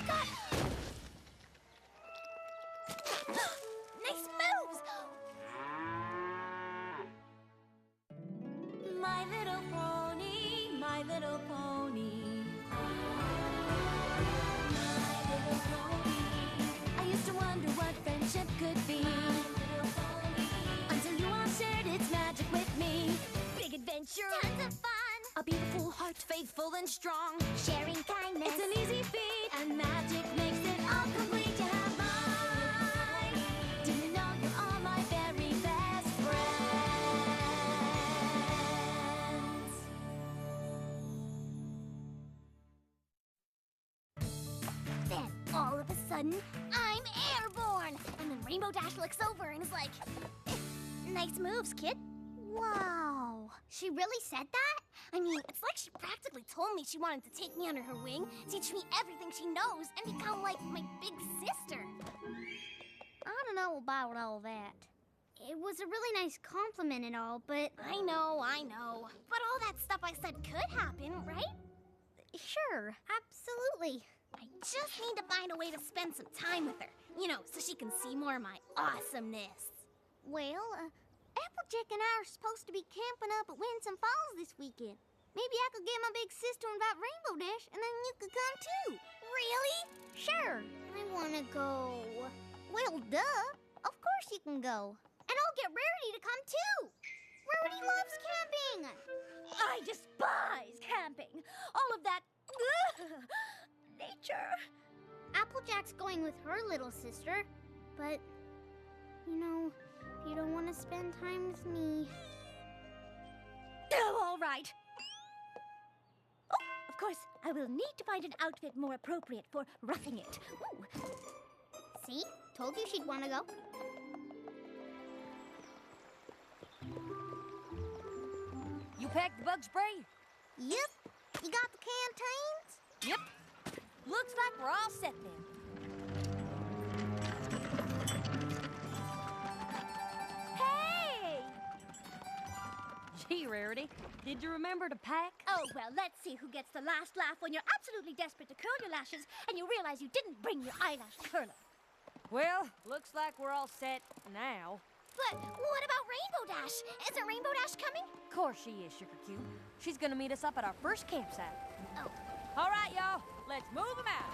God! Nice moves! My little pony, my little pony. My little pony. I used to wonder what friendship could be. Until you all shared its magic with me. Big adventure, tons of fun. A beautiful heart, faithful and strong. Sharing kindness, it's an easy feat. And magic makes it all complete. You have mine. Do you know you're all my very best friends? Then, all of a sudden, I'm airborne. And then Rainbow Dash looks over and is like, nice moves, kid. Wow. She really said that? I mean, it's like she practically told me she wanted to take me under her wing, teach me everything she knows, and become like my big sister. I don't know about all that. It was a really nice compliment and all, but... I know. But all that stuff I said could happen, right? Sure, absolutely. I just need to find a way to spend some time with her, you know, so she can see more of my awesomeness. Well, Applejack and I are supposed to be camping up at Winsome Falls this weekend. Maybe I could get my big sister and invite Rainbow Dash, and then you could come too. Really? Sure. I want to go. Well, duh. Of course you can go. And I'll get Rarity to come too. Rarity loves camping. I despise camping. All of that nature. Applejack's going with her little sister, but, you know, if you don't want to spend time with me... Oh, all right. Oh, of course, I will need to find an outfit more appropriate for roughing it. Ooh. See? Told you she'd want to go. You packed the bug spray? Yep. You got the canteens? Yep. Looks like we're all set then. Hey! Gee, Rarity, did you remember to pack? Oh, well, let's see who gets the last laugh when you're absolutely desperate to curl your lashes and you realize you didn't bring your eyelash curler. Well, looks like we're all set now. But what about Rainbow Dash? Isn't Rainbow Dash coming? Of course she is, Sugar Cube. She's gonna meet us up at our first campsite. Oh. All right, y'all, let's move them out.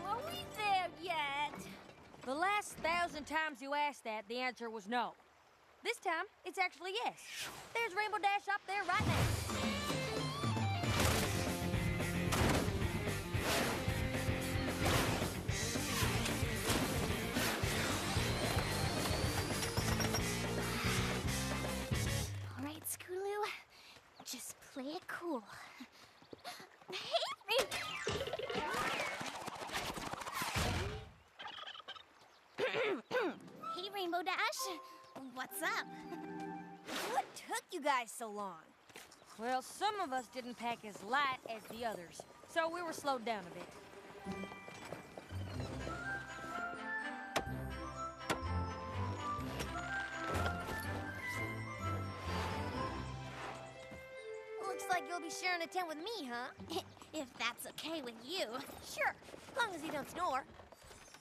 Are we there yet? The last 1,000 times you asked that, the answer was no. This time, it's actually yes. There's Rainbow Dash up there right now. All right, Scootaloo, just play it cool. Hey, Hey, Rainbow Dash. What's up? What took you guys so long? Well, some of us didn't pack as light as the others, so we were slowed down a bit. Looks like you'll be sharing a tent with me, huh? If that's okay with you. Sure, as long as you don't snore.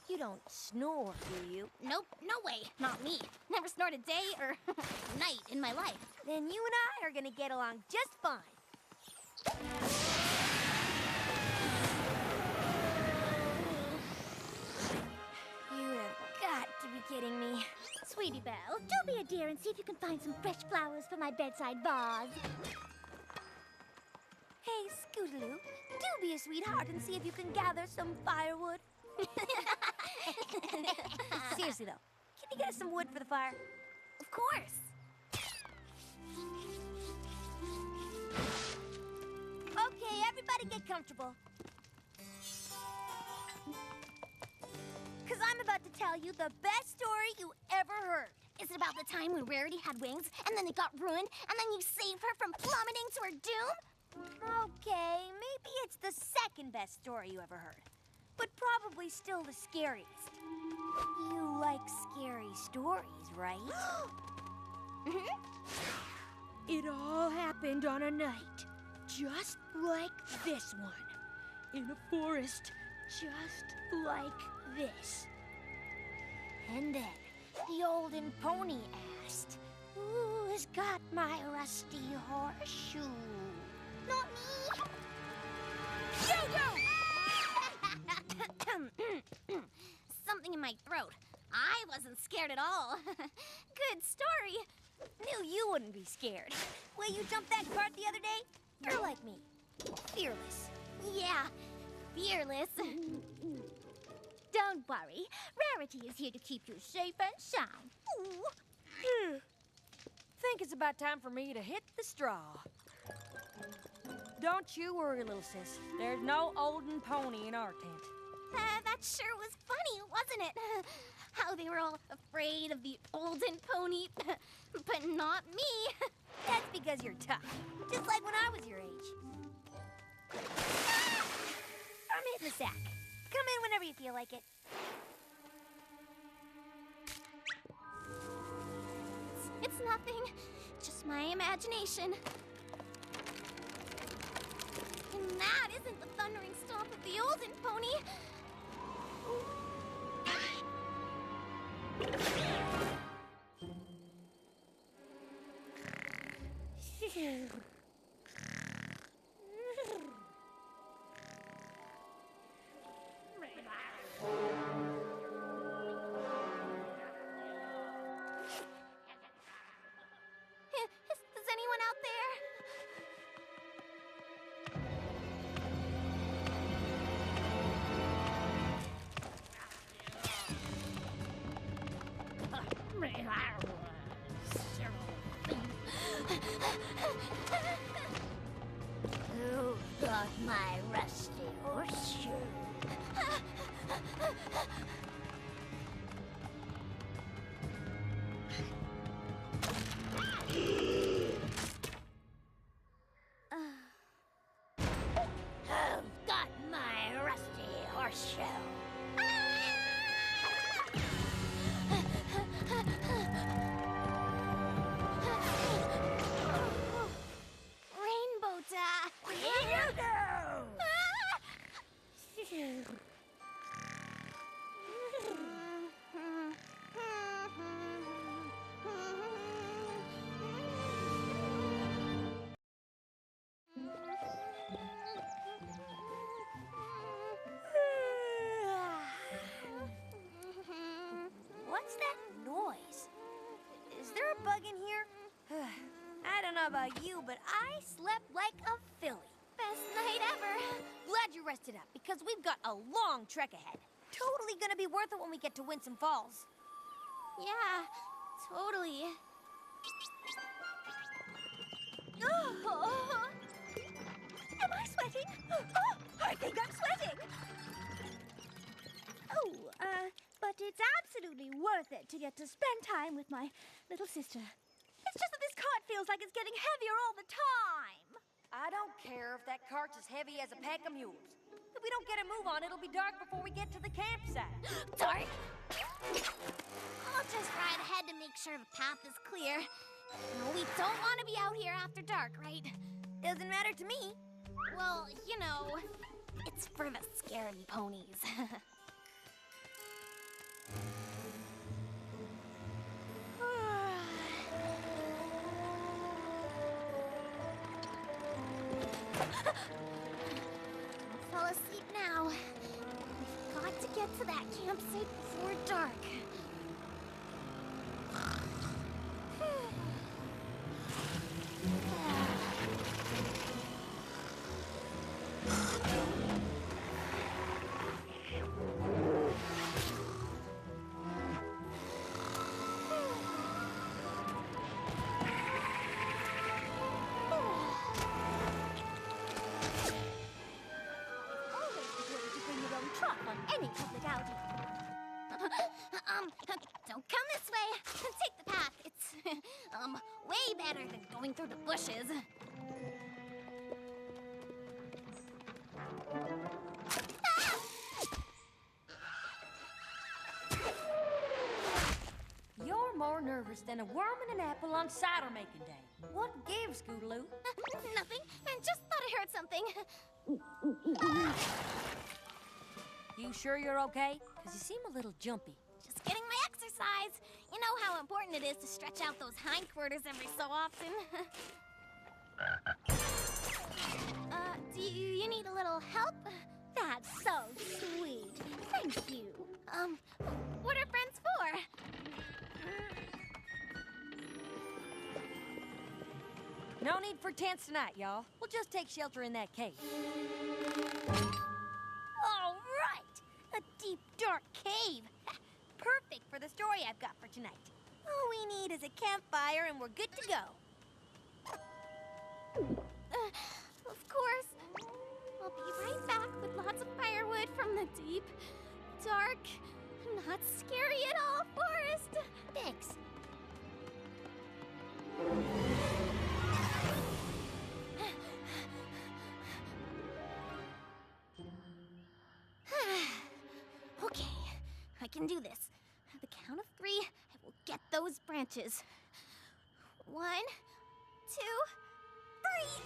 You don't snore, do you? Nope, no way. Not me. Never snored a day or night in my life. Then you and I are gonna get along just fine. You have got to be kidding me. Sweetie Belle, do be a dear and see if you can find some fresh flowers for my bedside vase. Hey, Scootaloo, do be a sweetheart and see if you can gather some firewood. Seriously, though, can you get us some wood for the fire? Of course. Okay, everybody get comfortable. Because I'm about to tell you the best story you ever heard. Is it about the time when Rarity had wings and then it got ruined and then you saved her from plummeting to her doom? Okay, maybe it's the second best story you ever heard, but probably still the scariest. You like scary stories, right? It all happened on a night, just like this one. In a forest, just like this. And then the olden pony asked, "Who's got my rusty horseshoe?" Not me! Something in my throat. I wasn't scared at all. Good story. Knew you wouldn't be scared. Well, you jumped that cart the other day? You're like me. Fearless. Yeah, fearless. Don't worry. Rarity is here to keep you safe and sound. Think it's about time for me to hit the straw. Don't you worry, little sis. There's no olden pony in our tent. That sure was funny, wasn't it? How they were all afraid of the olden pony, but not me. That's because you're tough. Just like when I was your age. I'm hitting the sack. Come in whenever you feel like it. It's nothing. Just my imagination. And that isn't the thundering stomp of the olden pony. Is anyone out there? Who got my rusty horseshoe? Who's got my rusty horseshoe? Rainbow Dash. What's that noise? Is there a bug in here? I don't know about you, but I slept like a filly. Best night ever. Glad you rested up, because we've got a long trek ahead. Totally gonna be worth it when we get to Winsome Falls. Yeah, totally. Am I sweating? Oh, I think I'm sweating. But it's absolutely worth it to get to spend time with my little sister. It's just that this cart feels like it's getting heavier all the time. I don't care if that cart's as heavy as a pack of mules. If we don't get a move on, it'll be dark before we get to the campsite. Dark? I'll just ride ahead to make sure the path is clear. No, we don't want to be out here after dark, right? Doesn't matter to me. Well, you know, it's for the scary ponies. I'll fall asleep now. We've got to get to that campsite before dark. Any public outing. Don't come this way. Take the path. It's, way better than going through the bushes. You're more nervous than a worm in an apple on cider making day. What gave give, Scootaloo? Nothing. I just thought I heard something. You sure you're okay? Because you seem a little jumpy. Just getting my exercise. You know how important it is to stretch out those hindquarters every so often. Do you need a little help? That's so sweet. Thank you. What are friends for? No need for tents tonight, y'all. We'll just take shelter in that cave. All right! A deep, dark cave. Perfect for the story I've got for tonight. All we need is a campfire and we're good to go. Of course. I'll be right back with lots of firewood from the deep, dark, not scary at all forest. Thanks. Okay, I can do this. At the count of 3, I will get those branches. 1, 2, 3.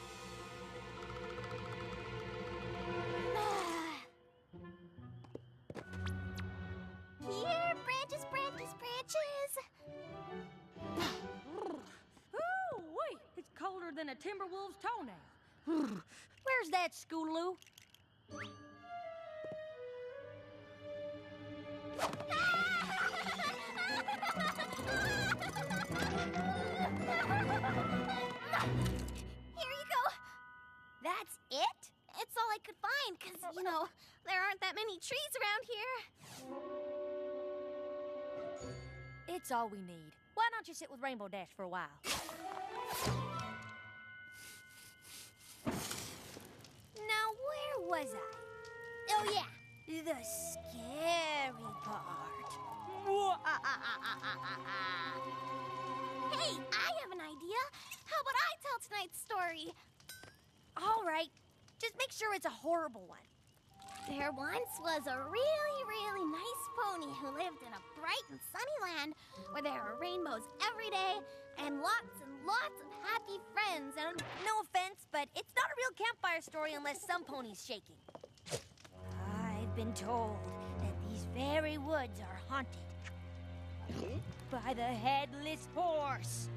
Here, branches, branches, branches. Ooh, wait! It's colder than a timber wolf's toenail. Where's that, Scootaloo? Here you go. That's it? It's all I could find, because, you know, there aren't that many trees around here. It's all we need. Why don't you sit with Rainbow Dash for a while? Now, where was I? Oh, yeah, the scary part. Hey, I have an idea. How about I tell tonight's story? All right. Just make sure it's a horrible one. There once was a really, really nice pony who lived in a bright and sunny land where there are rainbows every day and lots of happy friends. And No offense, but it's not a real campfire story unless some pony's shaking. I've been told that these very woods are haunted by the headless horse.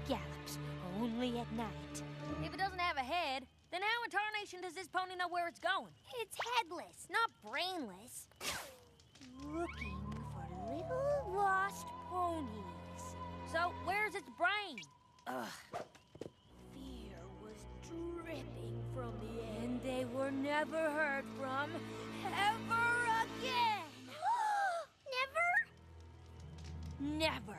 It gallops only at night. If it doesn't have a head, then how in tarnation does this pony know where it's going? it's headless, not brainless. Looking for little lost ponies. So, where's its brain? Ugh. Fear was dripping from the air. And they were never heard from ever again. Never? Never.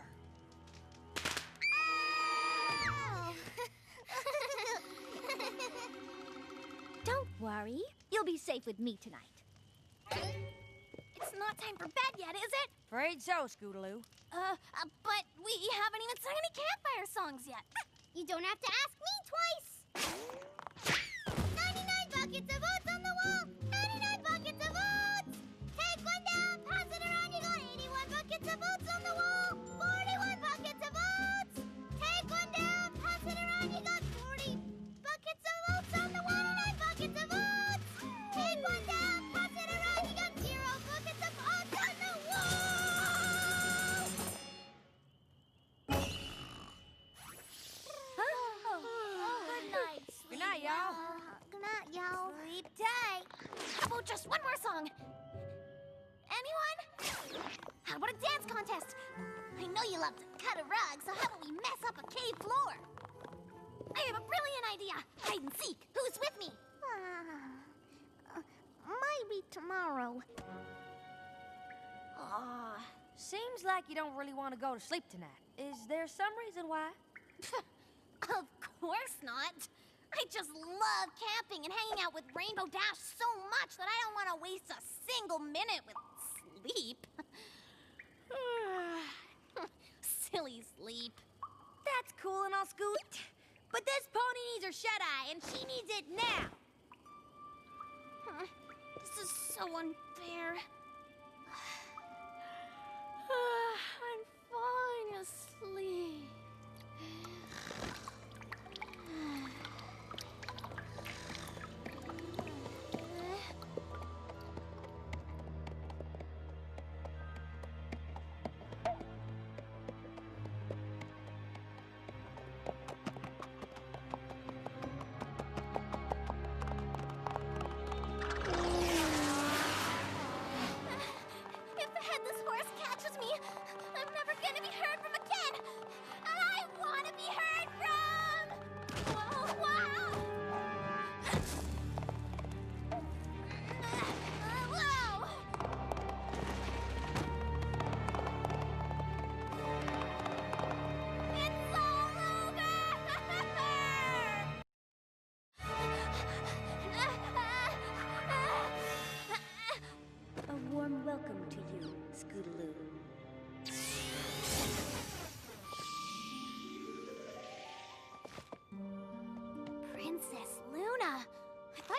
Don't worry. You'll be safe with me tonight. It's not time for bed yet, is it? Afraid so, Scootaloo. But we haven't even sung any campfire songs yet. You don't have to ask me twice. 99 buckets of oats on the wall. 99 buckets of oats. Take one down, pass it around. You got 81 buckets of oats on the wall. 41 buckets of oats. Take one down, pass it around. You got 40 buckets of oats on the wall. 99 buckets of oats. Take one down, pass it around. You got 0 buckets of oats on the wall. Good night. Good night, y'all. Good night, y'all. Sleep tight. How about just one more song? Anyone? How about a dance contest? I know you love to cut a rug, so how about we mess up a cave floor? I have a brilliant idea. Hide and seek. Who's with me? Maybe tomorrow. Seems like you don't really want to go to sleep tonight. Is there some reason why? Of course not. I just love camping and hanging out with Rainbow Dash so much that I don't want to waste a single minute with sleep. Silly sleep. That's cool and all, Scoot. But this pony needs her shut-eye, and she needs it now. This is so unfair. I'm falling asleep.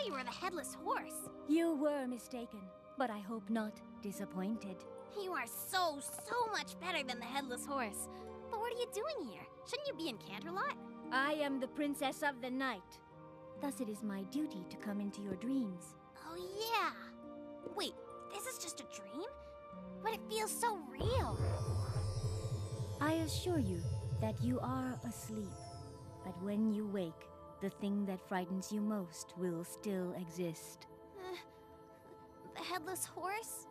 thought you were the headless horse. You were mistaken, but I hope not disappointed. You are so much better than the headless horse. But what are you doing here? Shouldn't you be in Canterlot? I am the princess of the night. Thus it is my duty to come into your dreams. Oh, yeah. Wait, this is just a dream? But it feels so real. I assure you that you are asleep. But when you wake, the thing that frightens you most will still exist. The headless horse?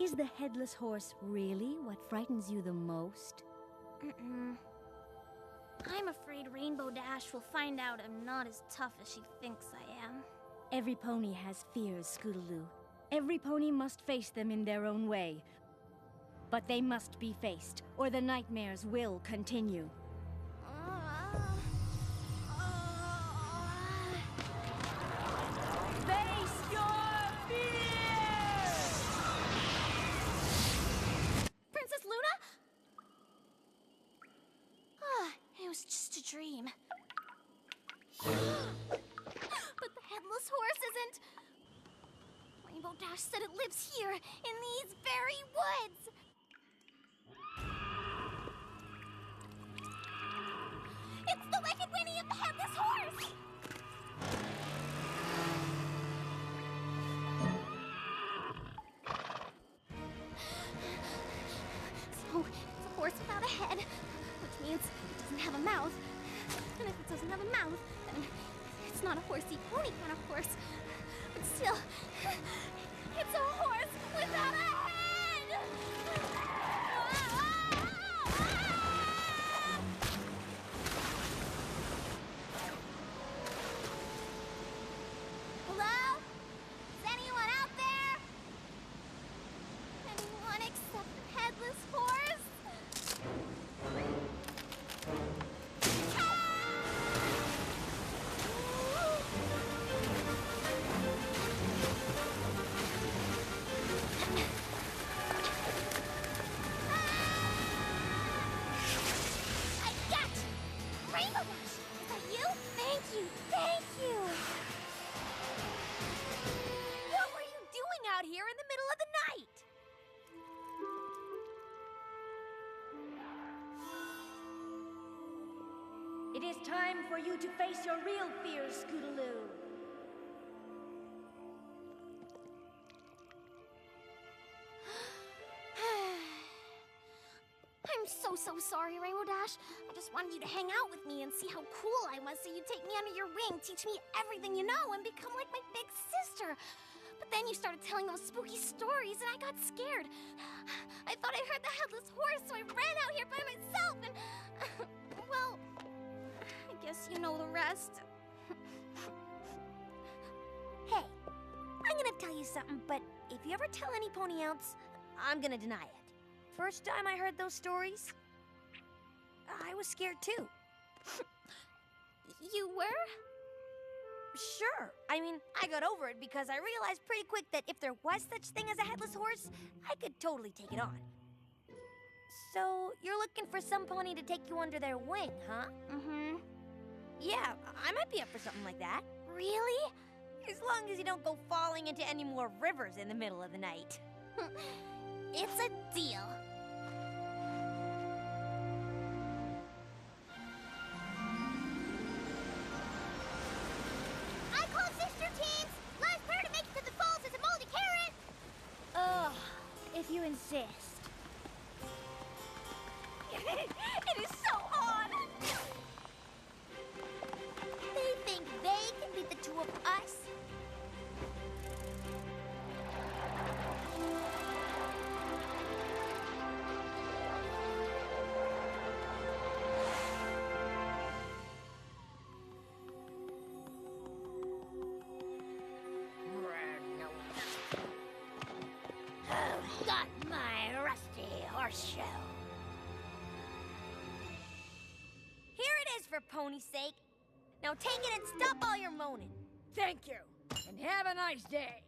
Is the headless horse really what frightens you the most? I'm afraid Rainbow Dash will find out I'm not as tough as she thinks I am. Every pony has fears, Scootaloo. Every pony must face them in their own way. But they must be faced, or the nightmares will continue. Face your fears! Princess Luna? It was just a dream. But the headless horse isn't. Rainbow Dash said it lives here, in these very woods. It's the Wicked Winnie of the Headless Horse! So, it's a horse without a head, which means it doesn't have a mouth. And if it doesn't have a mouth, then it's not a horsey pony kind of horse. But still, it's a horse without a head! Hello? Is anyone out there? Anyone except the headless horse? I got you! Rainbow Dash! Is that you? Thank you! Thank you! What were you doing out here in the middle of the night? It is time for you to face your real fears, Scootaloo. I'm so sorry, Rainbow Dash. I just wanted you to hang out with me and see how cool I was, so you'd take me under your wing, teach me everything you know, and become like my big sister. But then you started telling those spooky stories, and I got scared. I thought I heard the headless horse, so I ran out here by myself, and... well, I guess you know the rest. Hey, I'm gonna tell you something, but if you ever tell any pony else, I'm gonna deny it. First time I heard those stories, I was scared too. You were? Sure. I mean, I got over it because I realized pretty quick that if there was such thing as a headless horse, I could totally take it on. So, you're looking for some pony to take you under their wing, huh? Mm-hmm. Yeah, I might be up for something like that. Really? As long as you don't go falling into any more rivers in the middle of the night. It's a deal. I call sister teams! Last pair to make it to the falls is a moldy carrot! Ugh, if you insist. It is so odd! They think they can beat the two of us? Got my rusty horseshoe. Here it is for pony's sake. Now take it and stop all your moaning. Thank you, and have a nice day.